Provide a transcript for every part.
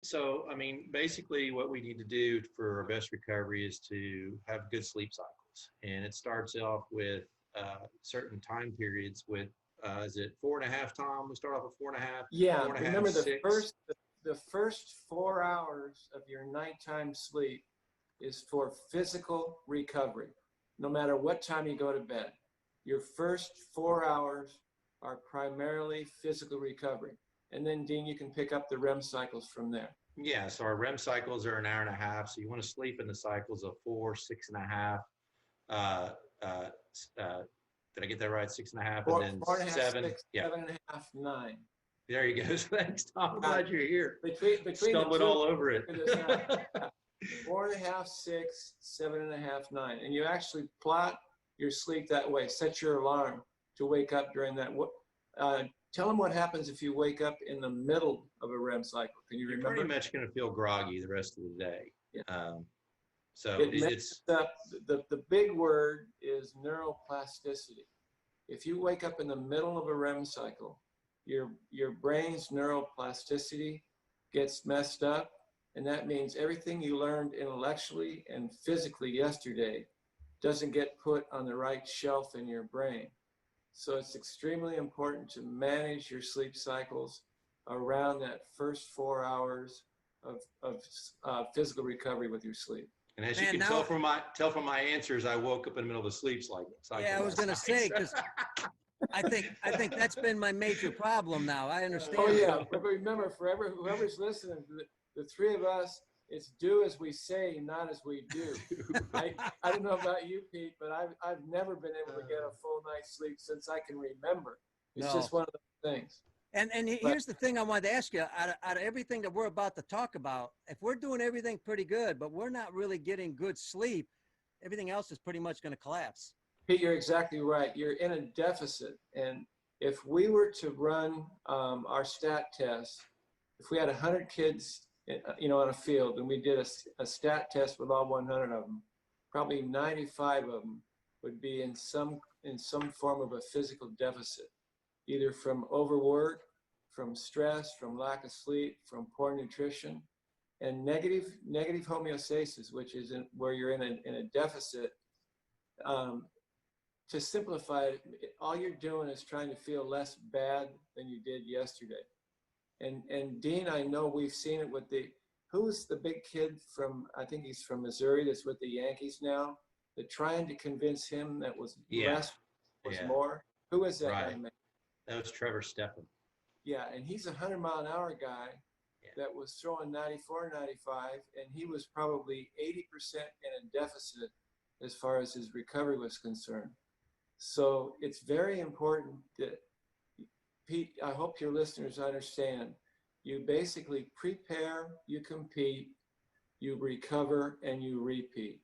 So, I mean, basically, what we need to do for our best recovery is to have good sleep cycles. And it starts off with certain time periods with, is it 4.5, Tom? We start off with four and a half, Yeah, 4.5, remember six. the first 4 hours of your nighttime sleep is for physical recovery. No matter what time you go to bed, your first 4 hours are primarily physical recovery. And then, Dean, you can pick up the REM cycles from there. Yeah, so our REM cycles are an hour and a half. So you want to sleep in the cycles of 4, 6.5. Uh, uh, uh, did I get that right? 6.5, and then Four and a half, 7. six, Yeah, 7.5, 9. there you go. Thanks, Tom. I'm glad you're here. Between the Stumbling two, all over it. 4.5, 6, 7.5, 9. And you actually plot your sleep that way. Set your alarm to wake up during that. Tell them what happens if you wake up in the middle of a REM cycle. Can you You're remember? pretty much going to feel groggy the rest of the day. Yeah. So It it's messes up. The big word is neuroplasticity. If you wake up in the middle of a REM cycle, your brain's neuroplasticity gets messed up, and that means everything you learned intellectually and physically yesterday doesn't get put on the right shelf in your brain. So it's extremely important to manage your sleep cycles around that first 4 hours of physical recovery with your sleep. and as you can tell from my answers, I woke up in the middle of a sleep cycle. Yeah, I was going to say, because I think that's been my major problem now. I understand. Oh yeah, but remember, whoever's listening, the three of us, it's do as we say, not as we do. I don't know about you, Pete, but I've never been able to get a full night's sleep since I can remember. It's just one of those things. And here's the thing I wanted to ask you, out of everything that we're about to talk about, if we're doing everything pretty good, but we're not really getting good sleep, everything else is pretty much going to collapse. Pete, you're exactly right. You're in a deficit. And if we were to run our stat test, if we had 100 kids, on a field, and we did a stat test with all 100 of them, probably 95 of them would be in some form of a physical deficit, either from overwork, from stress, from lack of sleep, from poor nutrition, and negative homeostasis, which is where you're in a deficit. To simplify it, all you're doing is trying to feel less bad than you did yesterday. And Dean, I know we've seen it with who's the big kid from, I think he's from Missouri, that's with the Yankees now, they're trying to convince him that less was more. Who is that young man? That was Trevor Steffen. Yeah, and he's a 100-mile-an-hour guy that was throwing 94, 95, and he was probably 80% in a deficit as far as his recovery was concerned. So it's very important that, Pete, I hope your listeners understand, you basically prepare, you compete, you recover, and you repeat.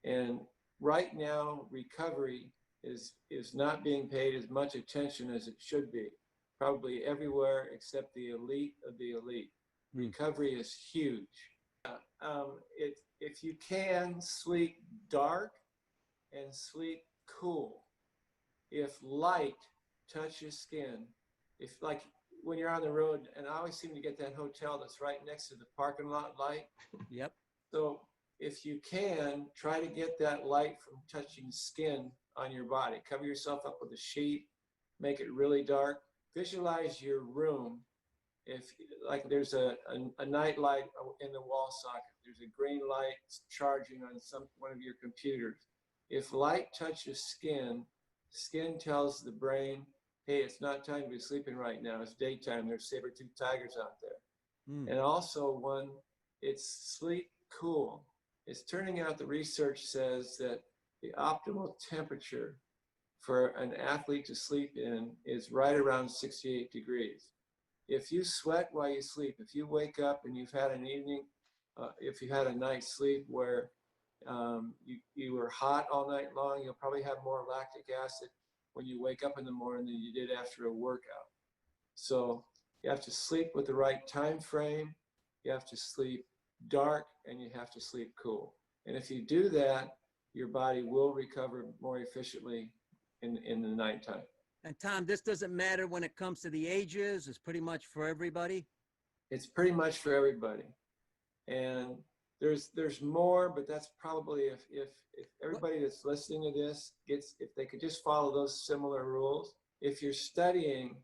And right now, recovery is not being paid as much attention as it should be, probably everywhere except the elite of the elite. Recovery is huge. If you can, sleep dark and sleep cool. If light touches skin, if like when you're on the road, and I always seem to get that hotel that's right next to the parking lot light. Yep. So if you can, try to get that light from touching skin on your body. Cover yourself up with a sheet, make it really dark. Visualize your room. If like there's a night light in the wall socket, there's a green light charging on one of your computers. If light touches skin, skin tells the brain, hey, it's not time to be sleeping right now. It's daytime. There's saber-toothed tigers out there. And also it's sleep cool. It's turning out the research says that the optimal temperature for an athlete to sleep in is right around 68 degrees. If you sweat while you sleep, if you wake up and you've had an evening, if you had a night's sleep where you were hot all night long, you'll probably have more lactic acid when you wake up in the morning than you did after a workout. So you have to sleep with the right time frame, you have to sleep dark, and you have to sleep cool. And if you do that, your body will recover more efficiently in the nighttime. And Tom, this doesn't matter when it comes to the ages. It's pretty much for everybody. It's pretty much for everybody. And there's more, but that's probably if everybody that's listening to this gets, if they could just follow those similar rules. If you're studying,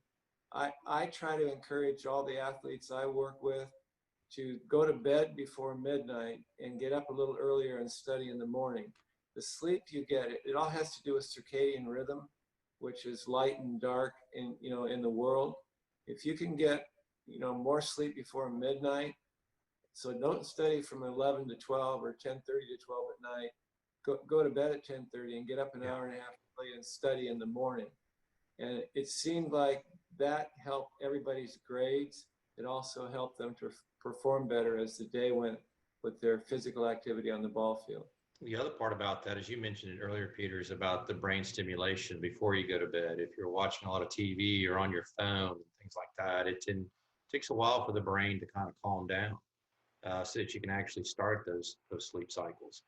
I try to encourage all the athletes I work with to go to bed before midnight and get up a little earlier and study in the morning. The sleep you get, it all has to do with circadian rhythm, which is light and dark in the world. If you can get more sleep before midnight, so don't study from 11 to 12 or 10:30 to 12 at night. Go to bed at 10:30 and get up an hour and a half early and study in the morning. And it seemed like that helped everybody's grades. It also helped them to perform better as the day went with their physical activity on the ball field. The other part about that, as you mentioned it earlier, Peter, is about the brain stimulation before you go to bed. If you're watching a lot of TV or on your phone and things like that, it takes a while for the brain to kind of calm down so that you can actually start those sleep cycles.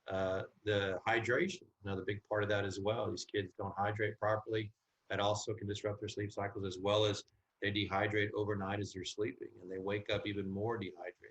The hydration, another big part of that as well. These kids don't hydrate properly. That also can disrupt their sleep cycles, as well as they dehydrate overnight as they're sleeping, and they wake up even more dehydrated.